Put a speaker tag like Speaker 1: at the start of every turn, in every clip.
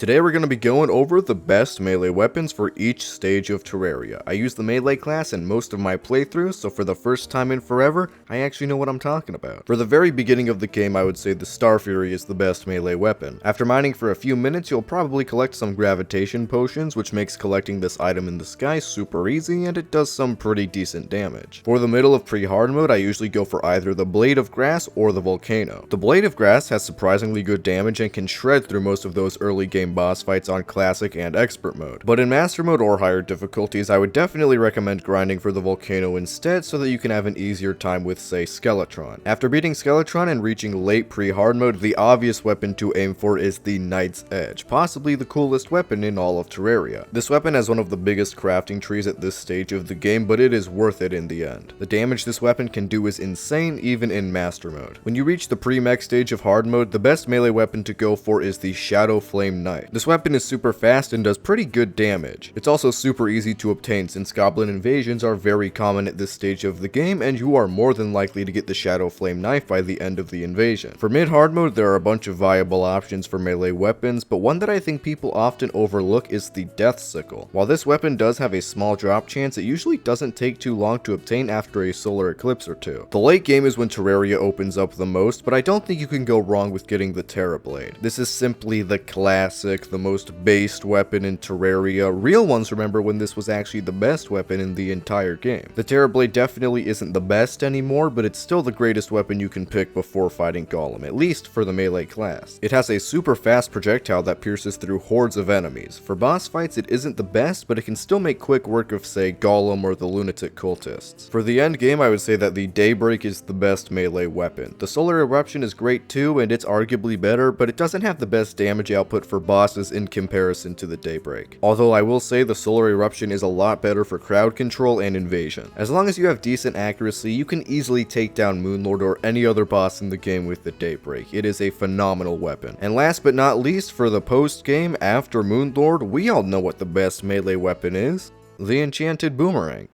Speaker 1: Today we're going to be going over the best melee weapons for each stage of Terraria. I use the melee class in most of my playthroughs, so for the first time in forever, I actually know what I'm talking about. For the very beginning of the game, I would say the Star Fury is the best melee weapon. After mining for a few minutes, you'll probably collect some gravitation potions, which makes collecting this item in the sky super easy, and it does some pretty decent damage. For the middle of pre-hard mode, I usually go for either the Blade of Grass or the Volcano. The Blade of Grass has surprisingly good damage and can shred through most of those early game boss fights on classic and expert mode. But in master mode or higher difficulties, I would definitely recommend grinding for the Volcano instead so that you can have an easier time with, say, Skeletron. After beating Skeletron and reaching late pre-hard mode, the obvious weapon to aim for is the Knight's Edge, possibly the coolest weapon in all of Terraria. This weapon has one of the biggest crafting trees at this stage of the game, but it is worth it in the end. The damage this weapon can do is insane even in master mode. When you reach the pre-mech stage of hard mode, the best melee weapon to go for is the Shadow Flame Knight. This weapon is super fast and does pretty good damage. It's also super easy to obtain since goblin invasions are very common at this stage of the game, and you are more than likely to get the Shadow Flame Knife by the end of the invasion. For mid-hard mode, there are a bunch of viable options for melee weapons, but one that I think people often overlook is the Death Sickle. While this weapon does have a small drop chance, it usually doesn't take too long to obtain after a solar eclipse or two. The late game is when Terraria opens up the most, but I don't think you can go wrong with getting the Terra Blade. This is simply the classic, the most based weapon in Terraria. Real ones remember when this was actually the best weapon in the entire game. The Terra Blade definitely isn't the best anymore, but it's still the greatest weapon you can pick before fighting Golem, at least for the melee class. It has a super fast projectile that pierces through hordes of enemies. For boss fights, it isn't the best, but it can still make quick work of, say, Golem or the Lunatic Cultists. For the end game, I would say that the Daybreak is the best melee weapon. The Solar Eruption is great too, and it's arguably better, but it doesn't have the best damage output for bosses in comparison to the Daybreak. Although I will say the Solar Eruption is a lot better for crowd control and invasion. As long as you have decent accuracy, you can easily take down Moonlord or any other boss in the game with the Daybreak. It is a phenomenal weapon. And last but not least, for the post-game after Moonlord, we all know what the best melee weapon is: the Enchanted Boomerang.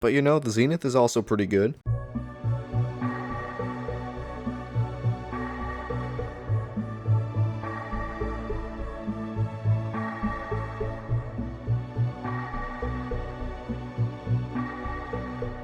Speaker 1: But you know, the Zenith is also pretty good.